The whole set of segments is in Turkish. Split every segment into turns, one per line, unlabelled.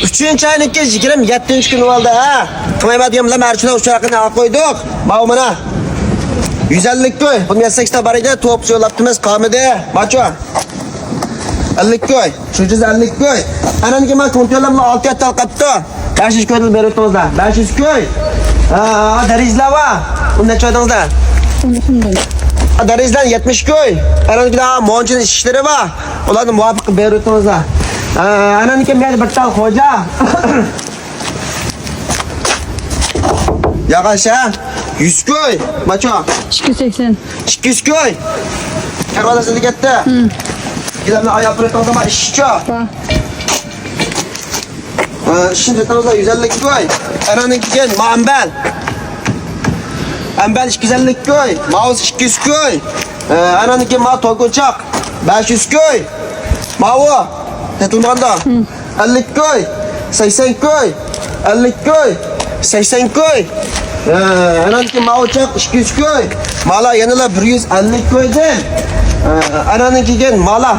Üçüncü aynikka 27 kun oldu ha. Qilmayman bilan marchuna ushaqini olib qo'ydik. Mana mana. 150 koy. Bunu yasakta barida top yo'labdimiz qomida. Macho. 50 koy. Shu 150 koy. Ananiki men kontrollar bilan 6 yatal qapti. 500 koy beryapmizda. 500 koy. Ha, darizlar va. Unda choydingizlar. Darizlar 70 koy. Ananiki monchini ishlari va. Ularni muvofiq qilib beryapmizda. Ananiki men bir tal xo'ja. Yaqasha 100 koy. Macho.
280.
200 koy. Karvadasini ketdi. Gilamni oyoq turib ishchi. Şimdi tamamla 150 koy. Ananiki gen mambal. Ambal 250 koy. Maus 200 koy. Ananiki ma toyko'chaq 500 koy. Mavu tetilmanda 50 koy. 80 koy. 50 koy. 80 koy. Ananiki mauchaq 200 koy. Mala yanıla 150 koydan. Ananiki gen mala.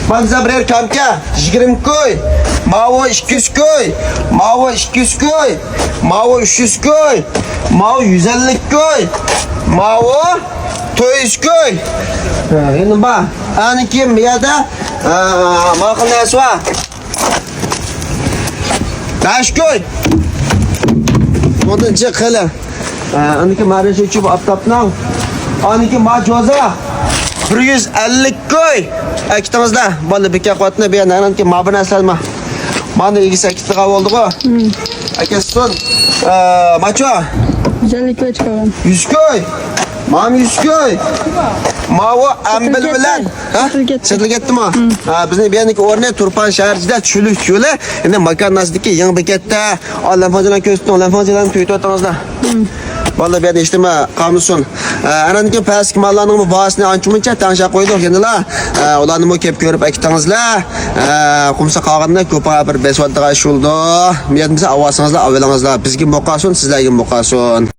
Manza birer kamka 20 koy. Mavu 200 koy. Mavu 200 koy. Mavu 300 koy. Mavu 150 koy. Mavu 200 koy. Endi bak. Aniki bu yerda maqul narsa var. 5 koy. Bundan qila. Aniki ma'rish uchib aptapnan. Aniki majoza 150 koy. Akitamizda bola beka qotni bu yerda aniki mabna salma. Mana igisi akitga bo'ldi-ku. Akason macho
150 koy chiqaman.
100 koy. Mam 100 koy. Mavu ambil bilan, ha? Setil ketdimi? Ha, bizning bu yerniki o'rni Turpan shaharida Chuluk yo'li. Endi Makannazdagi yangi bekatda Olamfonchilar ko'rsatdi, Olamfonchilarni to'ytayotganimizda. Vallahi bu yerda eshitma, qamison. Ananiki pastki mallarning bahosini ancha-muncha tanishib qo'ydik. Endi ularni mu kelib ko'rib aytdingizlar. Qumsa qolganda ko'p bir besvatga shuldi. Bu yerda avvosingizlar, avvalingizlar bizga muqasun, sizlarga muqasun.